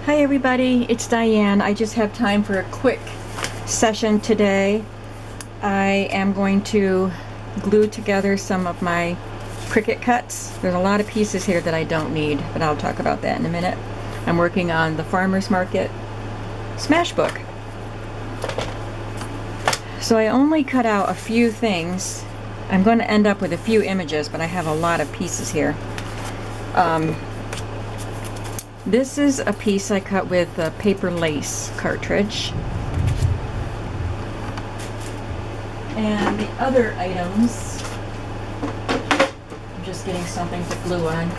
Hi everybody, it's Diane. I just have time for a quick session today. I am going to glue together some of my Cricut cuts. There's a lot of pieces here that I don't need, but I'll talk about that in a minute. I'm working on the Farmer's Market Smashbook. So I only cut out a few things. I'm going to end up with a few images, but I have a lot of pieces here. This is a piece I cut with a paper lace cartridge. And the other items, I'm just getting something to glue on.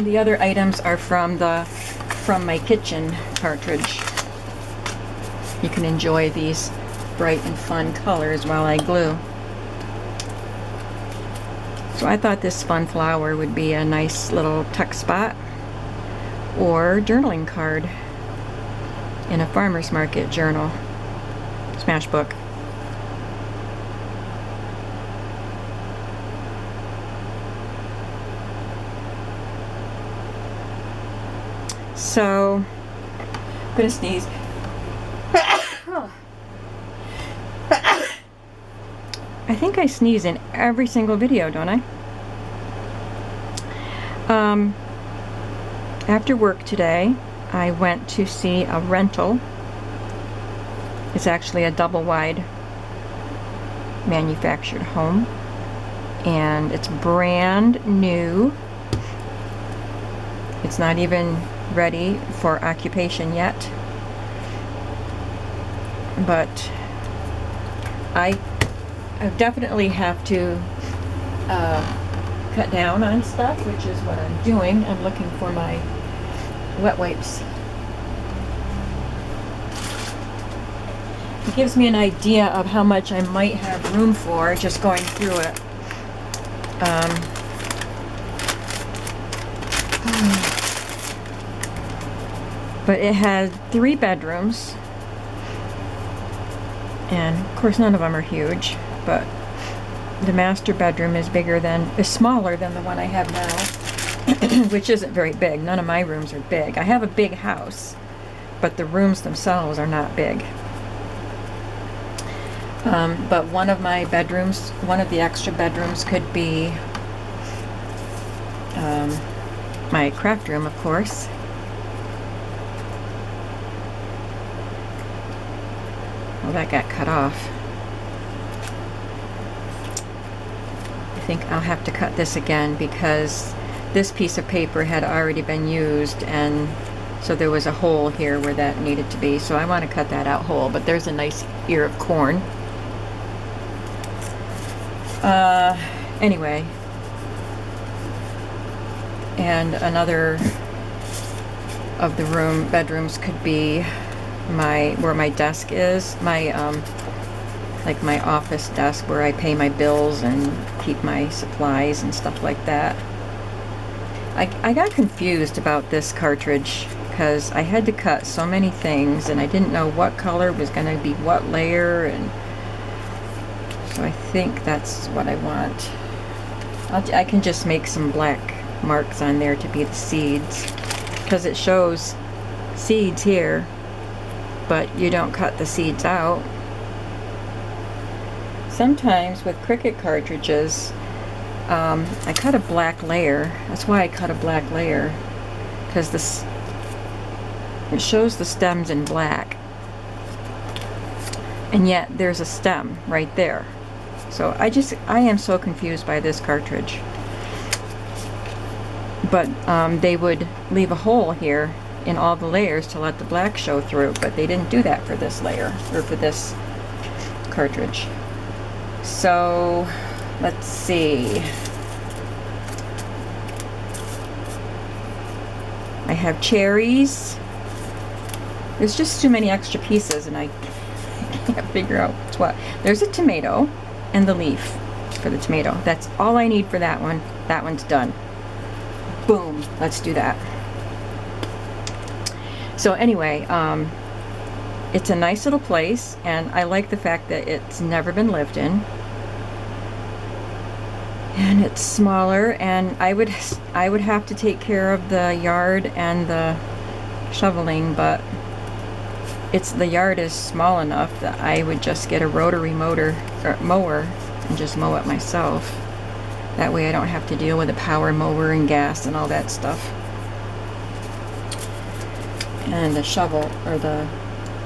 The other items are from my kitchen cartridge. You can enjoy these bright and fun colors while I glue. So I thought this fun flower would be a nice little tuck spot or journaling card in a farmer's market journal smashbook. So I'm gonna sneeze. I think I sneeze in every single video, don't I? After work today, I went to see a rental. It's actually a double-wide manufactured home, and it's brand new. It's not even ready for occupation yet, but I definitely have to cut down on stuff, which is what I'm doing. I'm looking for my wet wipes. It gives me an idea of how much I might have room for just going through it. But it had 3 bedrooms, and of course none of them are huge, but the master bedroom is smaller than the one I have now, which isn't very big. None of my rooms are big. I have a big house, but the rooms themselves are not big. But one of my bedrooms, one of the extra bedrooms could be my craft room, of course. Well, that got cut off. I think I'll have to cut this again because this piece of paper had already been used, and so there was a hole here where that needed to be. So I want to cut that out whole, but there's a nice ear of corn. Anyway, and another of the bedrooms could be where my desk is, like my office desk where I pay my bills and keep my supplies and stuff like that. I got confused about this cartridge because I had to cut so many things and I didn't know what color was going to be what layer, and so I think that's what I want. I can just make some black marks on there to be the seeds, because it shows seeds here, but you don't cut the seeds out. Sometimes with Cricut cartridges, I cut a black layer. That's why I cut a black layer, because it shows the stems in black, and yet there's a stem right there. So I am so confused by this cartridge. But they would leave a hole here in all the layers to let the black show through, but they didn't do that for this layer, or for this cartridge. So let's see. I have cherries. There's just too many extra pieces and I can't figure out what's what. There's a tomato and the leaf for the tomato. That's all I need for that one. That one's done. Boom, let's do that. So anyway, it's a nice little place, and I like the fact that it's never been lived in. and it's smaller, and I would have to take care of the yard and the shoveling, but the yard is small enough that I would just get a rotary mower and just mow it myself. That way I don't have to deal with a power mower and gas and all that stuff. And the shovel or the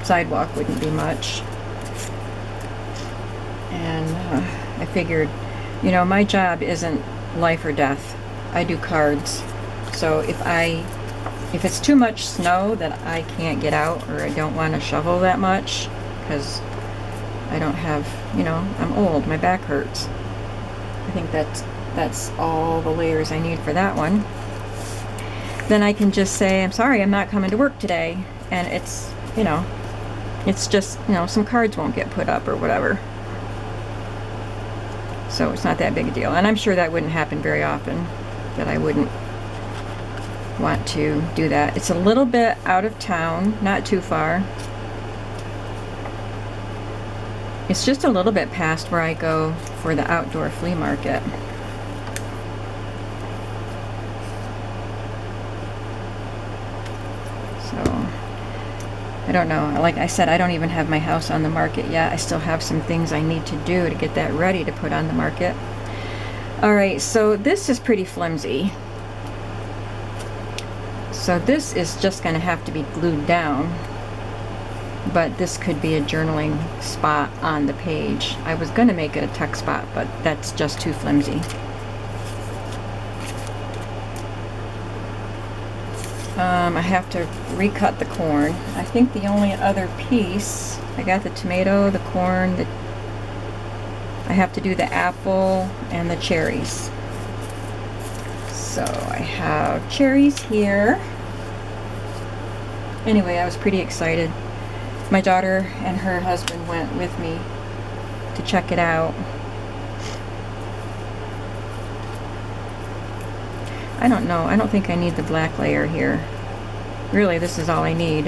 sidewalk wouldn't be much. And I figured, you know, my job isn't life or death. I do cards. So if it's too much snow that I can't get out, or I don't want to shovel that much because I don't have, you know, I'm old, my back hurts. I think that's all the layers I need for that one. Then I can just say, I'm sorry, I'm not coming to work today. And it's, you know, it's just, you know, some cards won't get put up or whatever. So it's not that big a deal. And I'm sure that wouldn't happen very often, that I wouldn't want to do that. It's a little bit out of town, not too far. It's just a little bit past where I go for the outdoor flea market. So, I don't know. Like I said, I don't even have my house on the market yet. I still have some things I need to do to get that ready to put on the market. Alright, so this is pretty flimsy. So this is just going to have to be glued down. But this could be a journaling spot on the page. I was going to make it a text spot, but that's just too flimsy. I have to recut the corn. I think the only other piece, I got the tomato, the corn, I have to do the apple and the cherries. So I have cherries here. Anyway, I was pretty excited. My daughter and her husband went with me to check it out. I don't know. I don't think I need the black layer here. Really, this is all I need.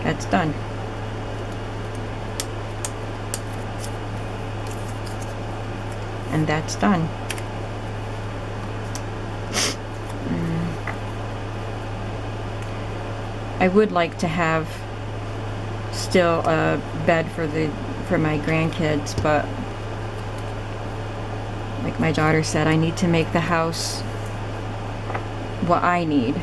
That's done. And that's done. I would like to have still a bed for my grandkids, but like my daughter said, I need to make the house what I need.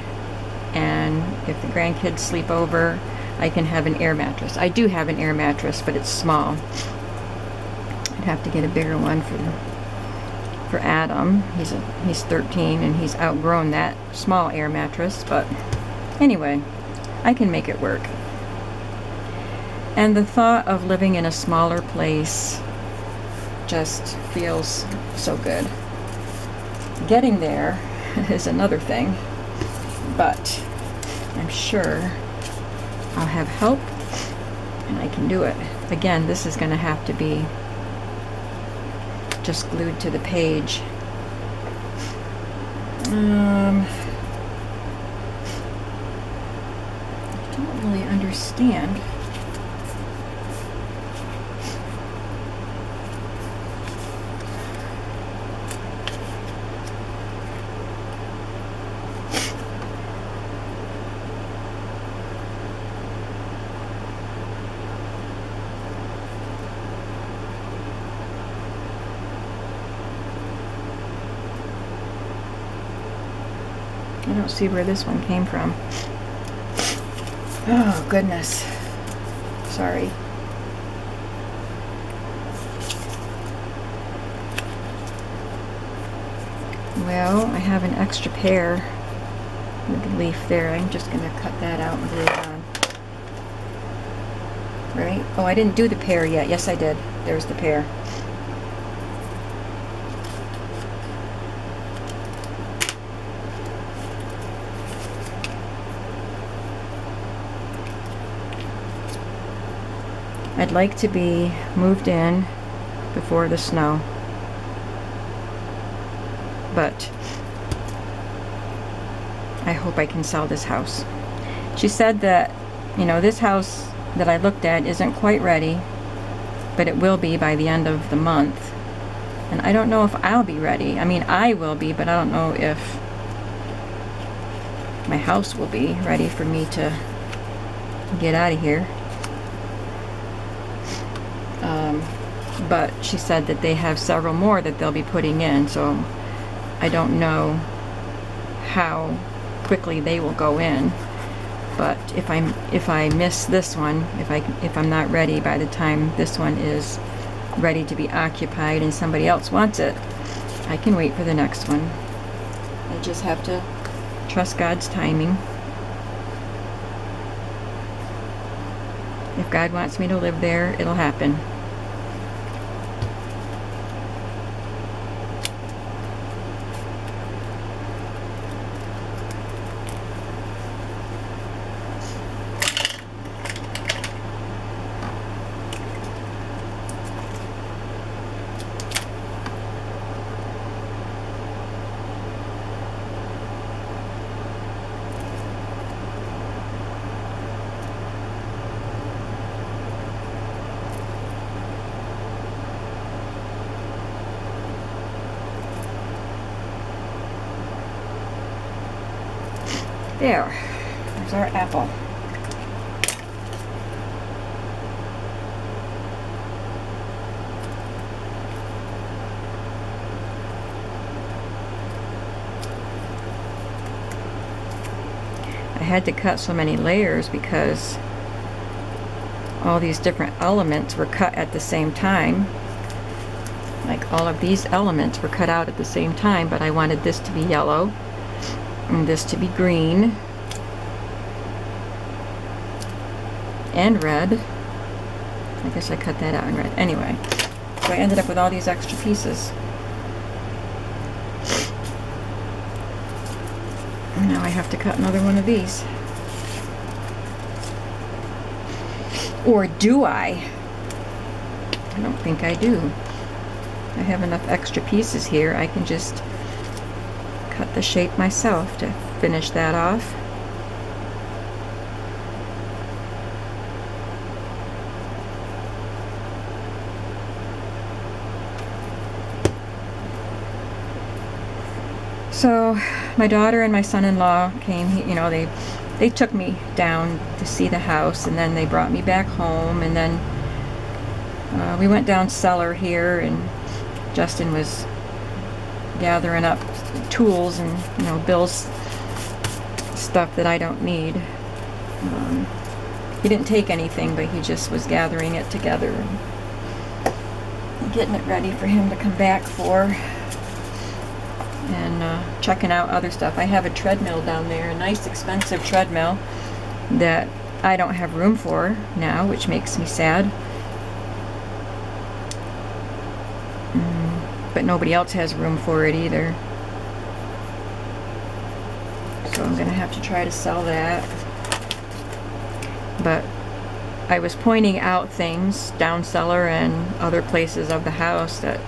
And if the grandkids sleep over, I can have an air mattress. I do have an air mattress, but it's small. I'd have to get a bigger one for Adam. He's 13 and he's outgrown that small air mattress, but anyway, I can make it work. And the thought of living in a smaller place just feels so good. Getting there is another thing, but I'm sure I'll have help and I can do it. Again, this is going to have to be just glued to the page. I don't really understand. I don't see where this one came from. Oh, goodness. Sorry. Well, I have an extra pair with the leaf there. I'm just going to cut that out and glue it on. Right? Oh, I didn't do the pear yet. Yes, I did. There's the pear. I'd like to be moved in before the snow, but I hope I can sell this house. She said that, you know, this house that I looked at isn't quite ready, but it will be by the end of the month. And I don't know if I'll be ready. I mean, I will be, but I don't know if my house will be ready for me to get out of here. But she said that they have several more that they'll be putting in, so I don't know how quickly they will go in. But if I miss this one, if I'm not ready by the time this one is ready to be occupied and somebody else wants it, I can wait for the next one. I just have to trust God's timing. If God wants me to live there, it'll happen. There, there's our apple. I had to cut so many layers because all these different elements were cut at the same time. Like all of these elements were cut out at the same time, but I wanted this to be yellow and this to be green and red. I guess I cut that out in red. Anyway, so I ended up with all these extra pieces. And now I have to cut another one of these. Or do I? I don't think I do. I have enough extra pieces here. I can just cut the shape myself to finish that off. So my daughter and my son-in-law came, you know, they took me down to see the house, and then they brought me back home, and then we went down cellar here, and Justin was gathering up tools and, you know, Bill's stuff that I don't need. He didn't take anything, but he just was gathering it together and getting it ready for him to come back for, and checking out other stuff. I have a treadmill down there, a nice expensive treadmill that I don't have room for now, which makes me sad. But nobody else has room for it either. So I'm gonna have to try to sell that. But I was pointing out things down cellar and other places of the house that,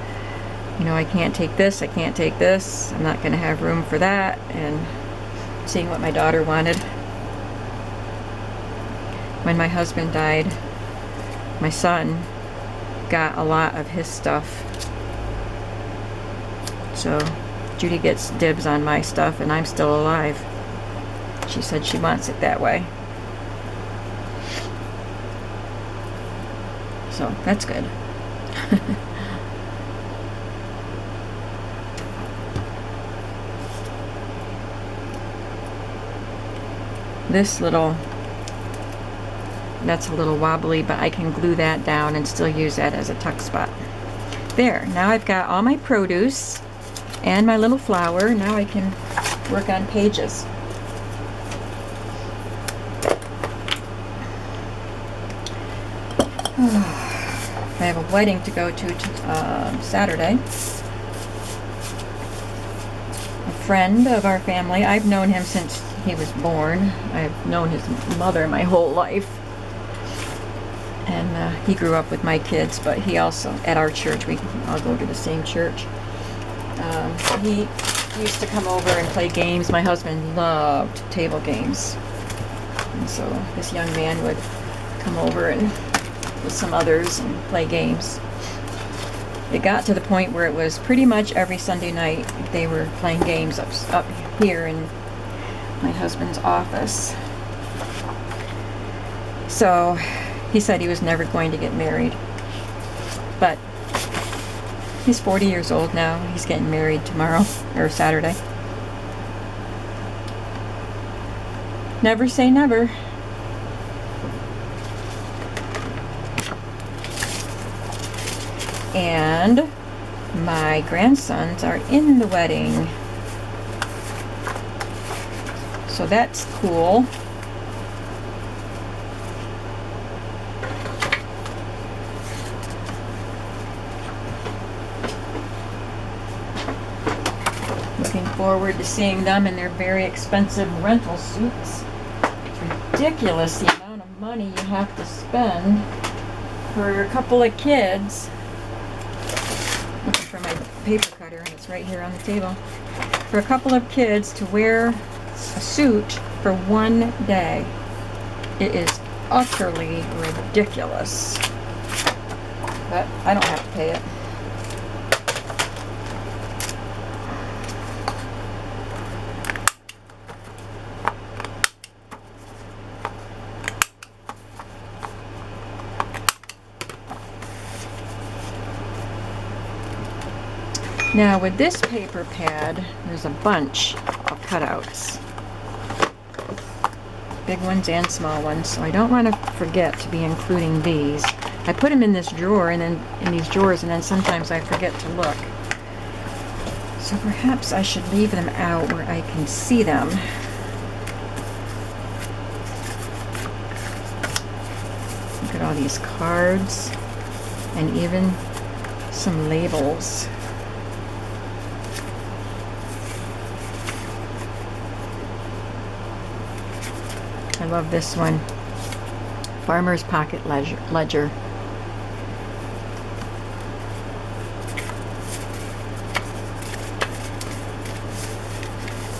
you know, I can't take this, I can't take this, I'm not gonna have room for that, and seeing what my daughter wanted. When my husband died, my son got a lot of his stuff. So Judy gets dibs on my stuff, and I'm still alive. She said she wants it that way. So that's good. This little, that's a little wobbly, but I can glue that down and still use that as a tuck spot. There, now I've got all my produce and my little flower. Now I can work on pages. I have a wedding to go to Saturday. A friend of our family. I've known him since he was born. I've known his mother my whole life. And he grew up with my kids, but he also, at our church, we all go to the same church. He used to come over and play games. My husband loved table games. And so this young man would come over and with some others and play games. it got to the point where it was pretty much every Sunday night they were playing games up here in my husband's office. So he said he was never going to get married. But he's 40 years old now. He's getting married tomorrow, or Saturday. Never say never. And my grandsons are in the wedding. So that's cool. Looking forward to seeing them in their very expensive rental suits. It's ridiculous the amount of money you have to spend for a couple of kids. Looking for my paper cutter, and it's right here on the table. For a couple of kids to wear a suit for one day. It is utterly ridiculous. But I don't have to pay it. Now with this paper pad, there's a bunch of cutouts. Big ones and small ones, so I don't want to forget to be including these. I put them in this drawer and then in these drawers, and then sometimes I forget to look. So perhaps I should leave them out where I can see them. Look at all these cards and even some labels. I love this one. Farmer's Pocket Ledger.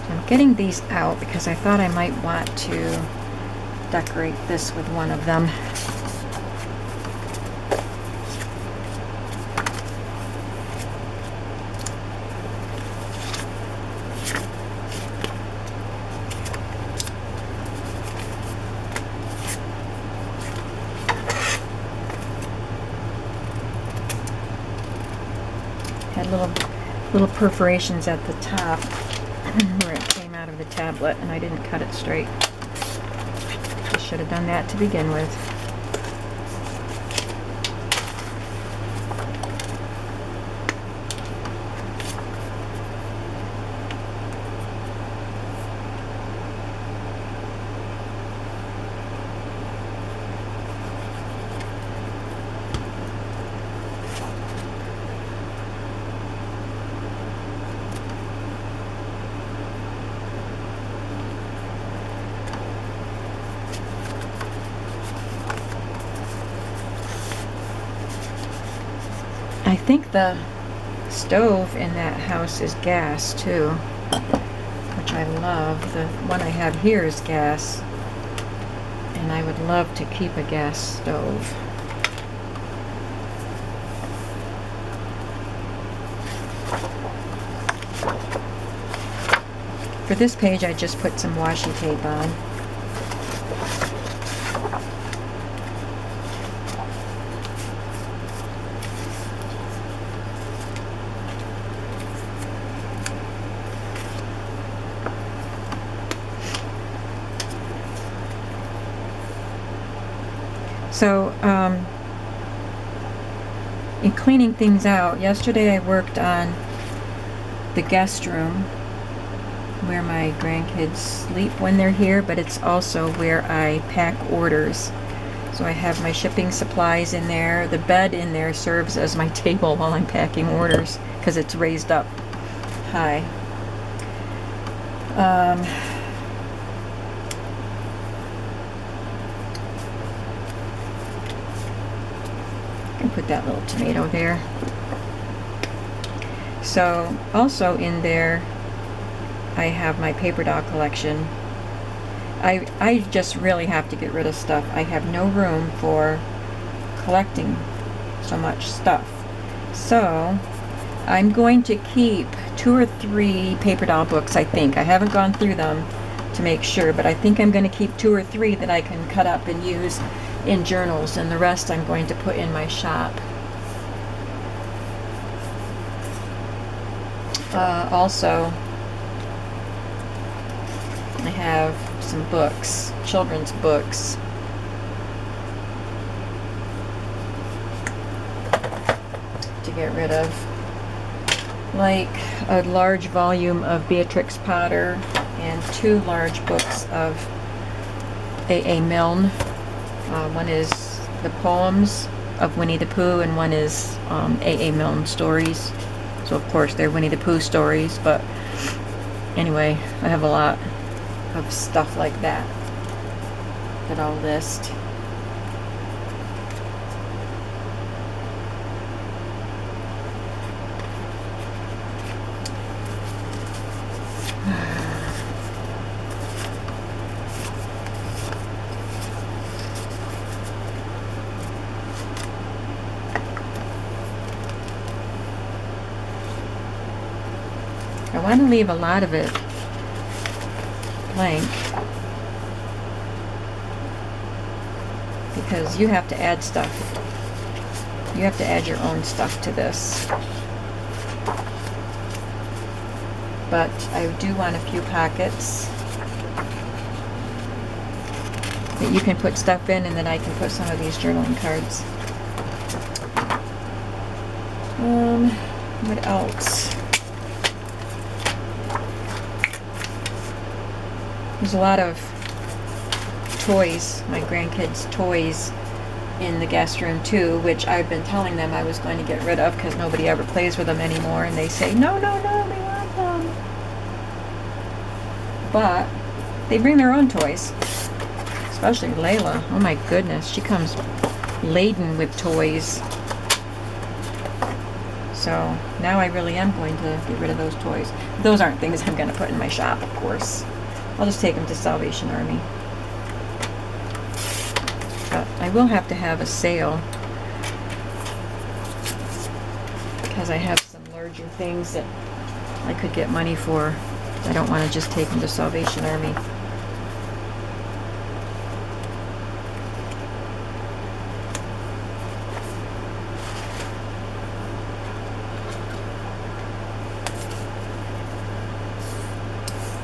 I'm getting these out because I thought I might want to decorate this with one of them. Had little perforations at the top where it came out of the tablet, and I didn't cut it straight. I should have done that to begin with. I think the stove in that house is gas too, which I love. The one I have here is gas, and I would love to keep a gas stove. For this page, I just put some washi tape on. So, in cleaning things out, yesterday I worked on the guest room where my grandkids sleep when they're here, but it's also where I pack orders. So I have my shipping supplies in there. The bed in there serves as my table while I'm packing orders because it's raised up high. Put that little tomato there. So also in there I have my paper doll collection. I just really have to get rid of stuff. I have no room for collecting so much stuff. So I'm going to keep 2 or 3 paper doll books, I think. I haven't gone through them to make sure, but I think I'm going to keep 2 or 3 that I can cut up and use in journals, and the rest I'm going to put in my shop. Also, I have some books, children's books. To get rid of. Like a large volume of Beatrix Potter and 2 large books of A.A. Milne. One is the poems of Winnie the Pooh, and one is A.A. Milne stories. So of course they're Winnie the Pooh stories, but anyway, I have a lot of stuff like that that I'll list. I want to leave a lot of it blank because you have to add stuff. You have to add your own stuff to this. But I do want a few pockets that you can put stuff in, and then I can put some of these journaling cards. What else? There's a lot of toys, my grandkids' toys, in the guest room too, which I've been telling them I was going to get rid of because nobody ever plays with them anymore, and they say, no, no, no, we want them. But they bring their own toys, especially Layla. Oh my goodness, she comes laden with toys. So now I really am going to get rid of those toys. Those aren't things I'm going to put in my shop, of course. I'll just take them to Salvation Army. But I will have to have a sale because I have some larger things that I could get money for. I don't want to just take them to Salvation Army.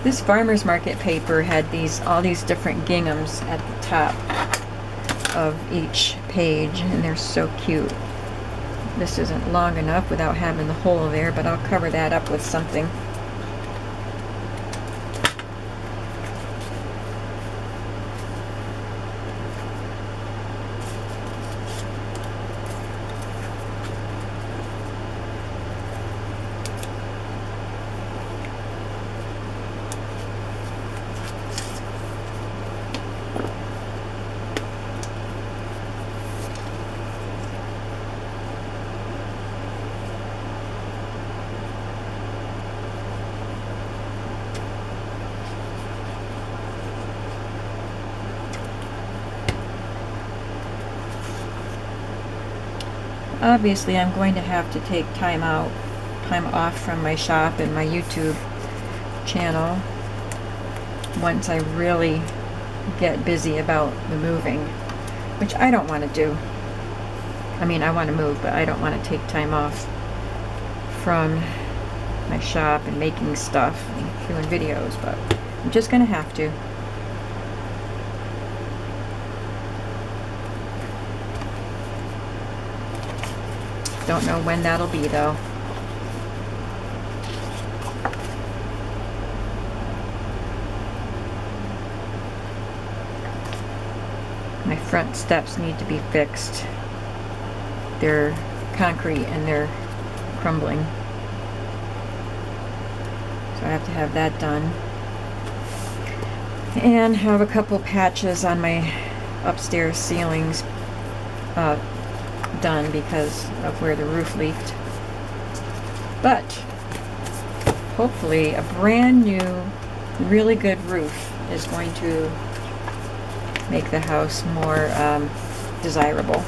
This farmer's market paper had all these different ginghams at the top of each page, and they're so cute. This isn't long enough without having the hole there, but I'll cover that up with something. Obviously, I'm going to have to take time off from my shop and my YouTube channel once I really get busy about the moving, which I don't want to do. I mean, I want to move, but I don't want to take time off from my shop and making stuff and doing videos, but I'm just going to have to. Don't know when that'll be, though. My front steps need to be fixed. They're concrete and they're crumbling. So I have to have that done. And have a couple patches on my upstairs ceilings done because of where the roof leaked. But hopefully a brand new, really good roof is going to make the house more desirable.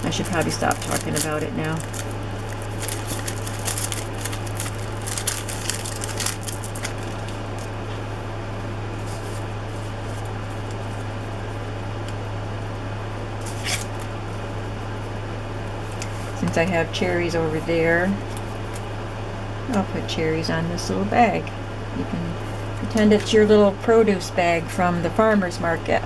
I should probably stop talking about it now. Since I have cherries over there, I'll put cherries on this little bag. You can pretend it's your little produce bag from the farmer's market.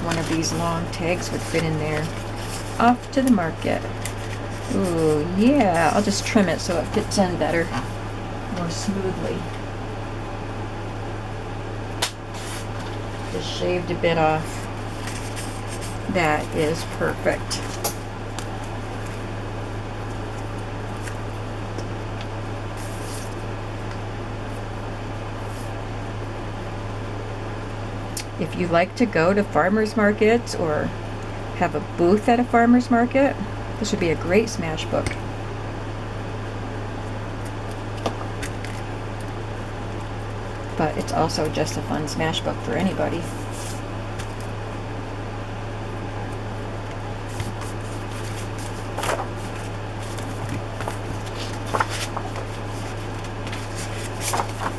One of these long tags would fit in there. Off to the market. Ooh, yeah, I'll just trim it so it fits in better, more smoothly. Just shaved a bit off. That is perfect. If you like to go to farmers markets or have a booth at a farmers market, this would be a great smash book. But it's also just a fun smash book for anybody.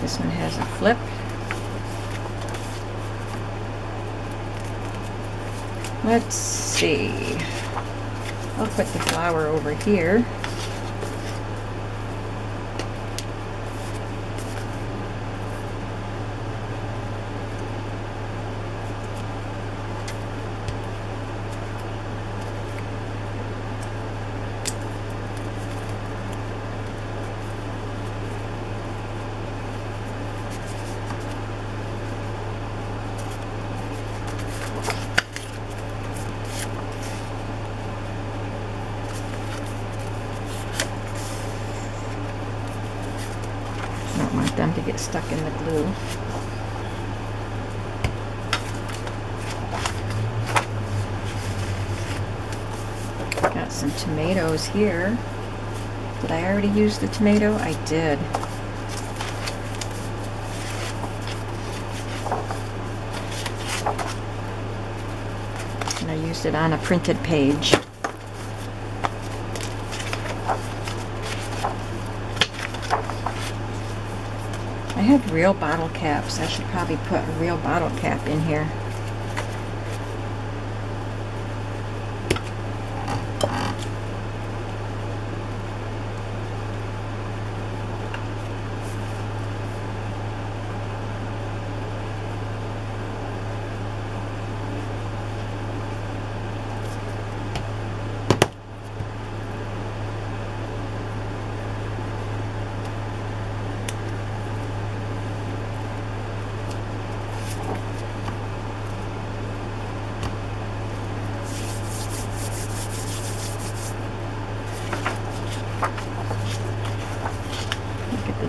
This one has a flip. Let's see. I'll put the flower over here. Want them to get stuck in the glue. Got some tomatoes here. Did I already use the tomato? I did. And I used it on a printed page. I have real bottle caps. I should probably put a real bottle cap in here.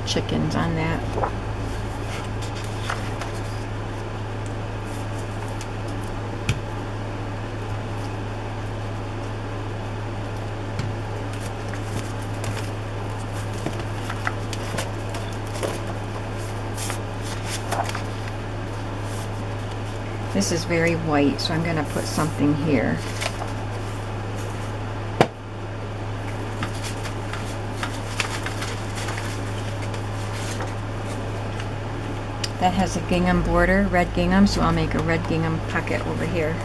Chickens on that. This is very white, so I'm going to put something here. That has a gingham border, red gingham, so I'll make a red gingham pocket over here.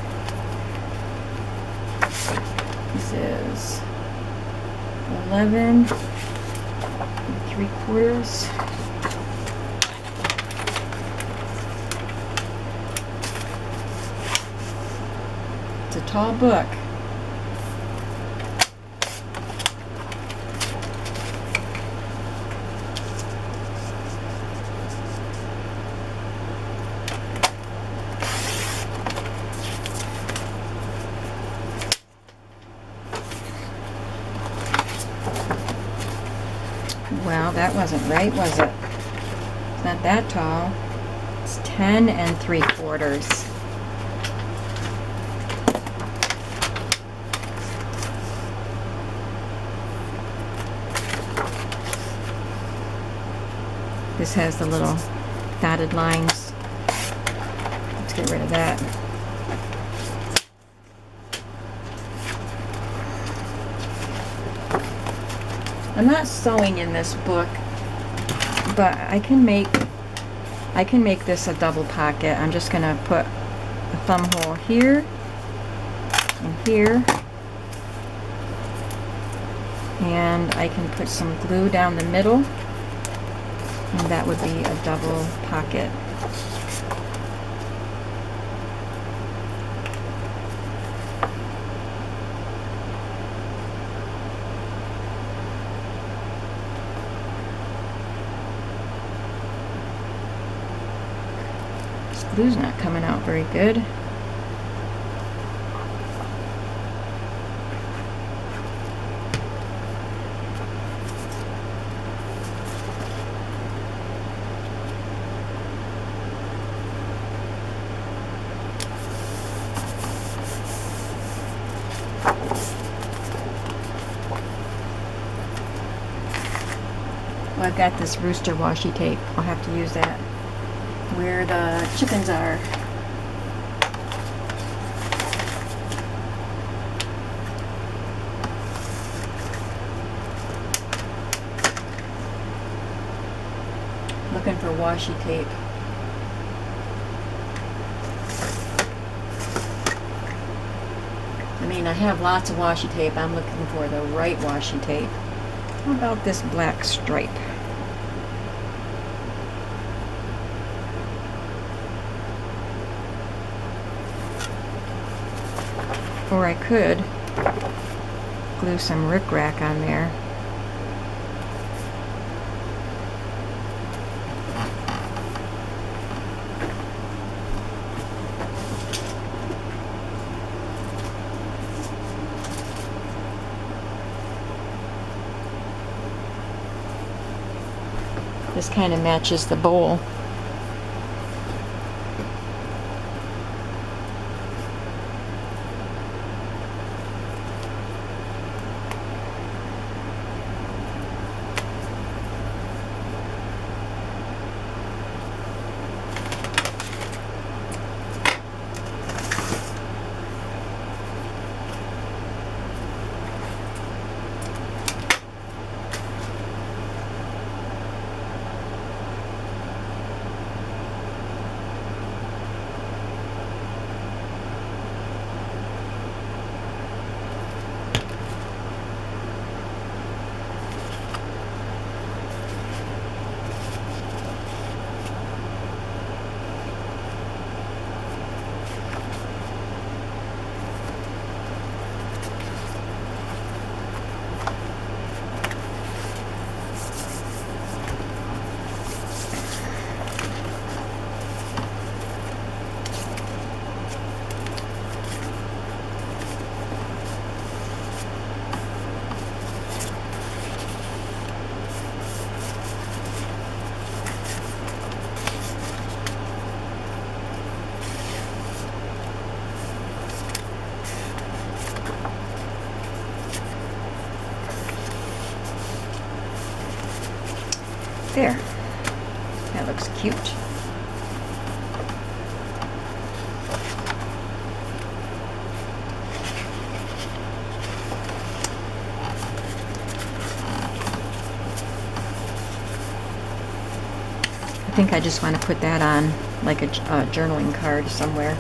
This is 11 3/4. It's a tall book. Well, that wasn't right, was it? It's not that tall. It's 10 3/4. This has the little dotted lines. Let's get rid of that. I'm not sewing in this book, but I can make this a double pocket. I'm just gonna put a thumb hole here and here, and I can put some glue down the middle, and that would be a double pocket. This glue's not coming out very good. Well, I've got this rooster washi tape. I'll have to use that where the chickens are. Looking for washi tape. I mean, I have lots of washi tape. I'm looking for the right washi tape. How about this black stripe? Or I could glue some rickrack on there. This kind of matches the bowl. There. That looks cute. I think I just want to put that on like a journaling card somewhere.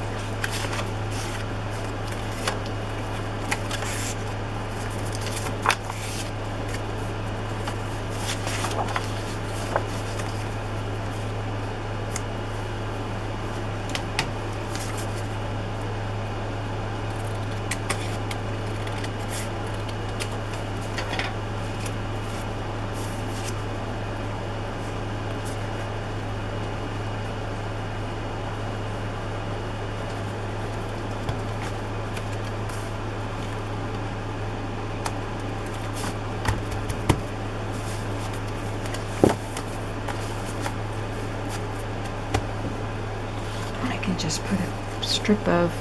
just put a strip of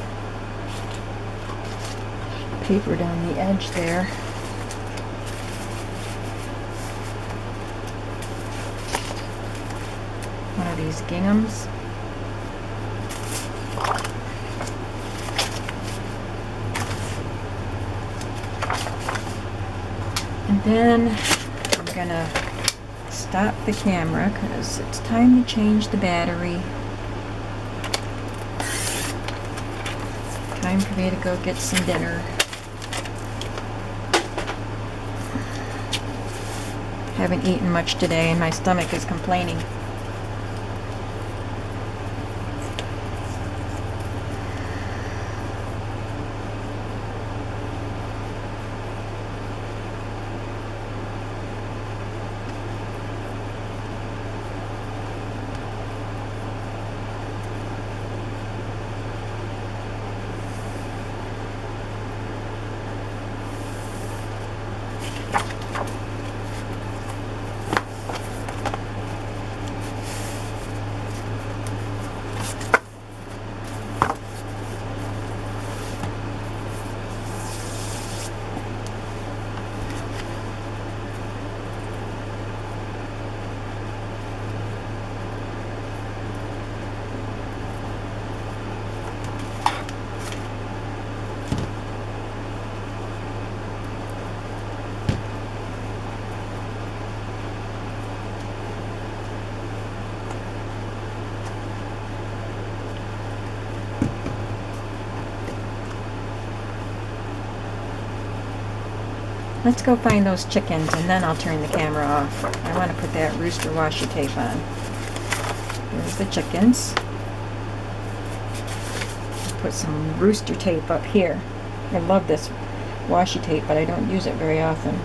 paper down the edge there. One of these ginghams. And then I'm gonna stop the camera because it's time to change the battery. Time for me to go get some dinner. Haven't eaten much today and my stomach is complaining. Let's go find those chickens and then I'll turn the camera off. I want to put that rooster washi tape on. There's the chickens. Put some rooster tape up here. I love this washi tape, but I don't use it very often.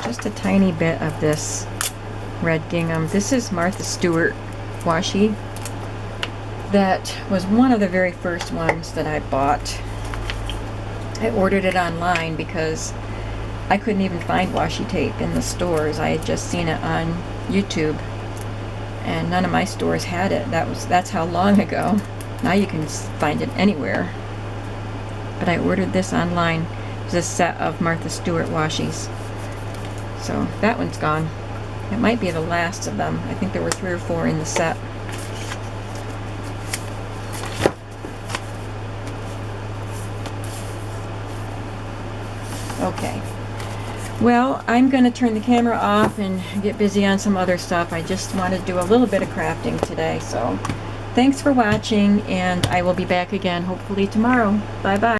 Just a tiny bit of this red gingham. This is Martha Stewart washi. That was one of the very first ones that I bought. I ordered it online because I couldn't even find washi tape in the stores. I had just seen it on YouTube and none of my stores had it. That's how long ago. Now you can find it anywhere. But I ordered this online. It's a set of Martha Stewart washis. So that one's gone. It might be the last of them. I think there were 3 or 4 in the set. Okay. Well, I'm going to turn the camera off and get busy on some other stuff. I just want to do a little bit of crafting today. So thanks for watching, and I will be back again hopefully tomorrow. Bye-bye.